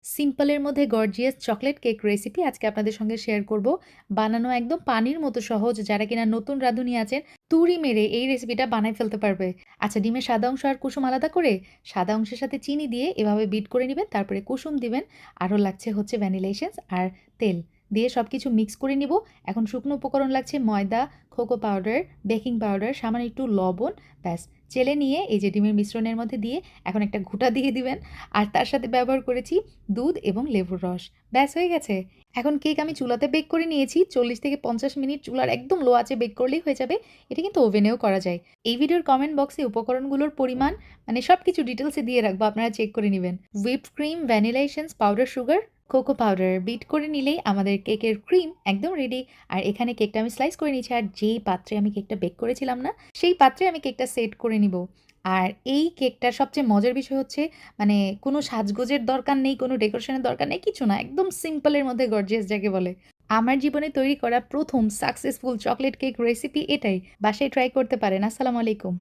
সিম্পলের মধ্যে gorgeous chocolate cake recipe আজকে আপনাদের সঙ্গে শেয়ার করব। বানানো একদম পানির মতো সহজ, যারা কিনা নতুন রাঁধুনি আছেন তুড়ি মেরে এই রেসিপিটা বানায় ফেলতে পারবে। আচ্ছা, ডিমের সাদা অংশ আর কুসুম আলাদা করে সাদা অংশের সাথে চিনি দিয়ে এভাবে বিট করে নেবেন, তারপরে কুসুম দিবেন, আরও লাগছে হচ্ছে ভ্যানিলা এসেন্স আর তেল দিয়ে সব কিছু মিক্স করে নিব। এখন শুকনো উপকরণ লাগছে ময়দা, কোকো পাউডার, বেকিং পাউডার, সামান্য একটু লবণ, ব্যাস। চেলে নিয়ে এই যে ডিমের মিশ্রণের মধ্যে দিয়ে এখন একটা ঘুঁটা দিয়ে দিবেন, আর তার সাথে ব্যবহার করেছি দুধ এবং লেবুর রস। ব্যাস হয়ে গেছে। এখন কেক আমি চুলাতে বেক করে নিয়েছি। ৪০ থেকে ৫০ মিনিট চুলার একদম লো আঁচে বেক করলেই হয়ে যাবে। এটা কিন্তু ওভেনেও করা যায়। এই ভিডিওর কমেন্ট বক্সে উপকরণগুলোর পরিমাণ মানে সবকিছু ডিটেইলসে দিয়ে রাখবো, আপনারা চেক করে নিবেন। Whipped cream, vanilla essence, powder sugar, cocoa powder beat করে নিলেই আমাদের কেকের ক্রিম একদম রেডি। আর এখানে কেকটা আমি স্লাইস করে নিয়েছি, আর যেই পাত্রে আমি কেকটা বেক করেছিলাম না, সেই পাত্রে আমি কেকটা সেট করে নিব। আর এই কেকটার সবচেয়ে মজার বিষয় হচ্ছে মানে কোনো সাজগোজের দরকার নেই, কোনো ডেকোরেশনের দরকার নেই, কিছু না। একদম সিম্পলের মধ্যে গর্জিয়াস যাকে বলে। আমার জীবনে তৈরি করা প্রথম সাকসেসফুল চকলেট কেক রেসিপি এটাই। বাসায় ট্রাই করতে পারেন। আসসালামু আলাইকুম।